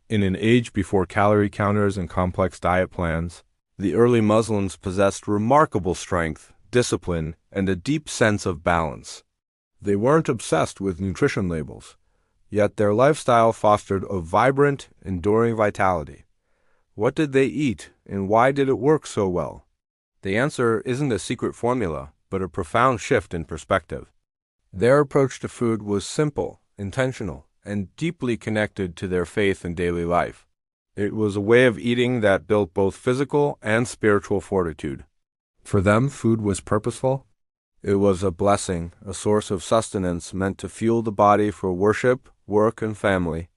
In an age before calorie counters and complex diet plans, the early Muslims possessed remarkable strength, discipline, and a deep sense of balance. They weren't obsessed with nutrition labels, yet their lifestyle fostered a vibrant, enduring vitality. What did they eat, and why did it work so well? The answer isn't a secret formula, but a profound shift in perspective. Their approach to food was simple, intentional, and deeply connected to their faith and daily life. It was a way of eating that built both physical and spiritual fortitude. For them, food was purposeful. It was a blessing, a source of sustenance meant to fuel the body for worship, work, and family.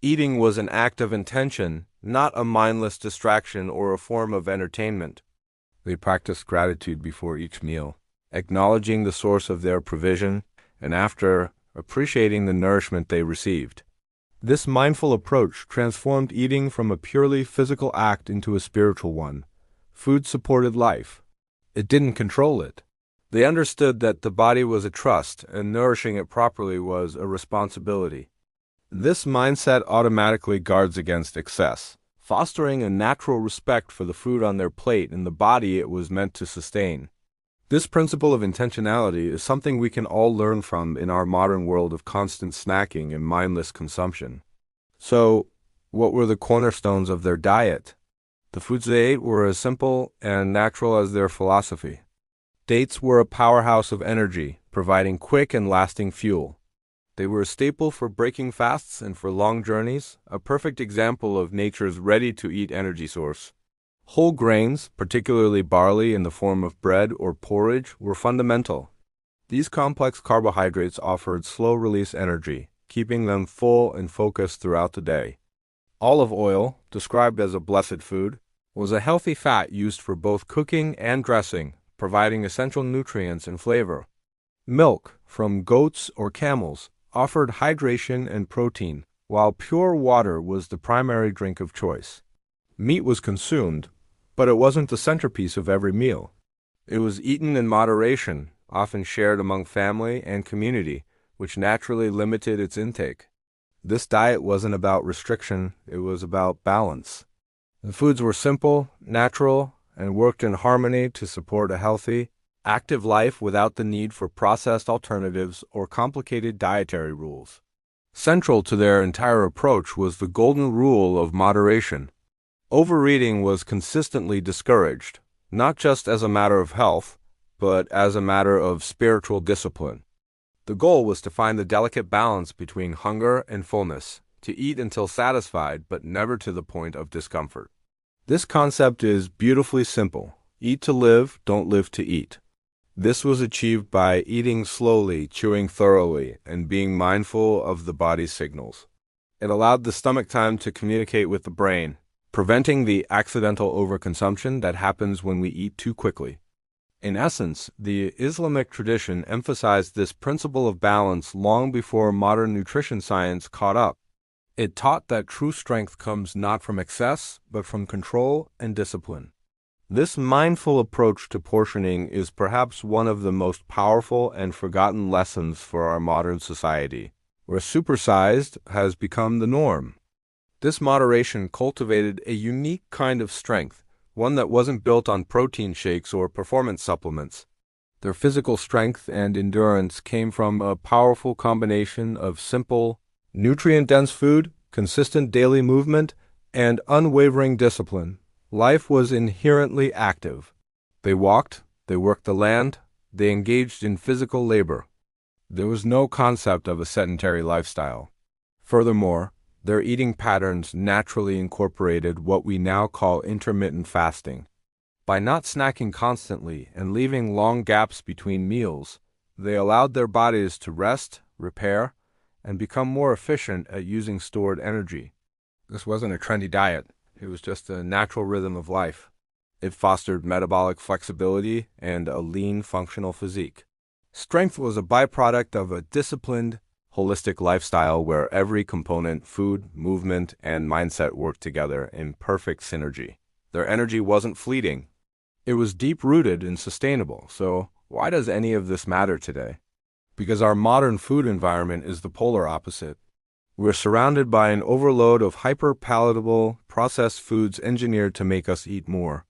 Eating was an act of intention, not a mindless distraction or a form of entertainment. They practiced gratitude before each meal, acknowledging the source of their provision, and after, appreciating the nourishment they received. This mindful approach transformed eating from a purely physical act into a spiritual one. Food supported life. It didn't control it. They understood that the body was a trust, and nourishing it properly was a responsibility. This mindset automatically guards against excess, fostering a natural respect for the food on their plate and the body it was meant to sustain. This principle of intentionality is something we can all learn from in our modern world of constant snacking and mindless consumption. So, what were the cornerstones of their diet? The foods they ate were as simple and natural as their philosophy. Dates were a powerhouse of energy, providing quick and lasting fuel. They were a staple for breaking fasts and for long journeys, a perfect example of nature's ready-to-eat energy source. Whole grains, particularly barley in the form of bread or porridge, were fundamental. These complex carbohydrates offered slow-release energy, keeping them full and focused throughout the day. Olive oil, described as a blessed food, was a healthy fat used for both cooking and dressing, providing essential nutrients and flavor. Milk, from goats or camels, offered hydration and protein, while pure water was the primary drink of choice. Meat was consumed, but it wasn't the centerpiece of every meal. It was eaten in moderation, often shared among family and community, which naturally limited its intake. This diet wasn't about restriction, it was about balance. The foods were simple, natural, and worked in harmony to support a healthy, active life without the need for processed alternatives or complicated dietary rules. Central to their entire approach was the golden rule of moderation. Overeating was consistently discouraged, not just as a matter of health, but as a matter of spiritual discipline. The goal was to find the delicate balance between hunger and fullness, to eat until satisfied but never to the point of discomfort. This concept is beautifully simple. Eat to live, don't live to eat. This was achieved by eating slowly, chewing thoroughly, and being mindful of the body's signals. It allowed the stomach time to communicate with the brain, preventing the accidental overconsumption that happens when we eat too quickly. In essence, the Islamic tradition emphasized this principle of balance long before modern nutrition science caught up. It taught that true strength comes not from excess, but from control and discipline. This mindful approach to portioning is perhaps one of the most powerful and forgotten lessons for our modern society, where supersized has become the norm. This moderation cultivated a unique kind of strength, one that wasn't built on protein shakes or performance supplements. Their physical strength and endurance came from a powerful combination of simple, nutrient-dense food, consistent daily movement, and unwavering discipline. Life was inherently active. They walked, they worked the land, they engaged in physical labor. There was no concept of a sedentary lifestyle. Furthermore, their eating patterns naturally incorporated what we now call intermittent fasting. By not snacking constantly and leaving long gaps between meals, they allowed their bodies to rest, repair, and become more efficient at using stored energy. This wasn't a trendy diet. It was just a natural rhythm of life. It fostered metabolic flexibility and a lean, functional physique. Strength was a byproduct of a disciplined, holistic lifestyle where every component, food, movement, and mindset worked together in perfect synergy. Their energy wasn't fleeting. It was deep-rooted and sustainable. So why does any of this matter today? Because our modern food environment is the polar opposite. We're surrounded by an overload of hyper-palatable, processed foods engineered to make us eat more.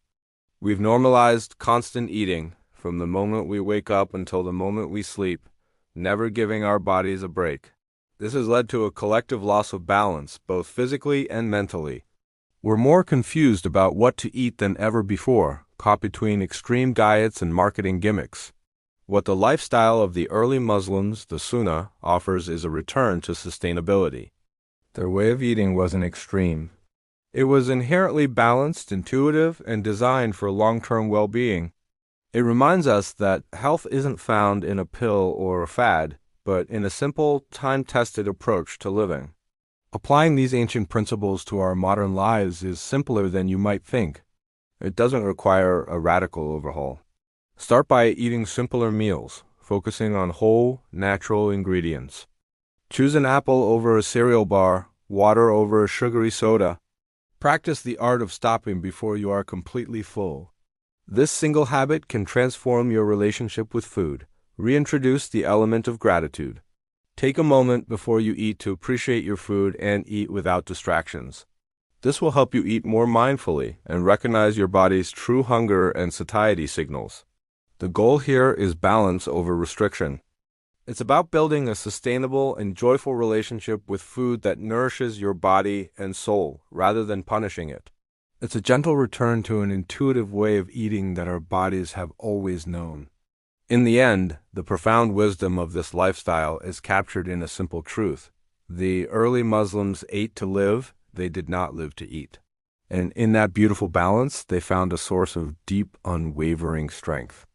We've normalized constant eating from the moment we wake up until the moment we sleep, never giving our bodies a break. This has led to a collective loss of balance, both physically and mentally. We're more confused about what to eat than ever before, caught between extreme diets and marketing gimmicks. What the lifestyle of the early Muslims, the Sunnah, offers is a return to sustainability. Their way of eating wasn't extreme. It was inherently balanced, intuitive, and designed for long-term well-being. It reminds us that health isn't found in a pill or a fad, but in a simple, time-tested approach to living. Applying these ancient principles to our modern lives is simpler than you might think. It doesn't require a radical overhaul. Start by eating simpler meals, focusing on whole, natural ingredients. Choose an apple over a cereal bar, water over a sugary soda. Practice the art of stopping before you are completely full. This single habit can transform your relationship with food. Reintroduce the element of gratitude. Take a moment before you eat to appreciate your food and eat without distractions. This will help you eat more mindfully and recognize your body's true hunger and satiety signals. The goal here is balance over restriction. It's about building a sustainable and joyful relationship with food that nourishes your body and soul rather than punishing it. It's a gentle return to an intuitive way of eating that our bodies have always known. In the end, the profound wisdom of this lifestyle is captured in a simple truth. The early Muslims ate to live, they did not live to eat. And in that beautiful balance, they found a source of deep, unwavering strength.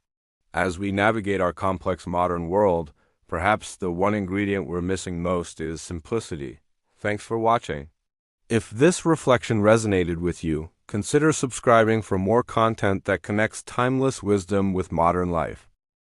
As we navigate our complex modern world, perhaps the one ingredient we're missing most is simplicity. Thanks for watching. If this reflection resonated with you, consider subscribing for more content that connects timeless wisdom with modern life.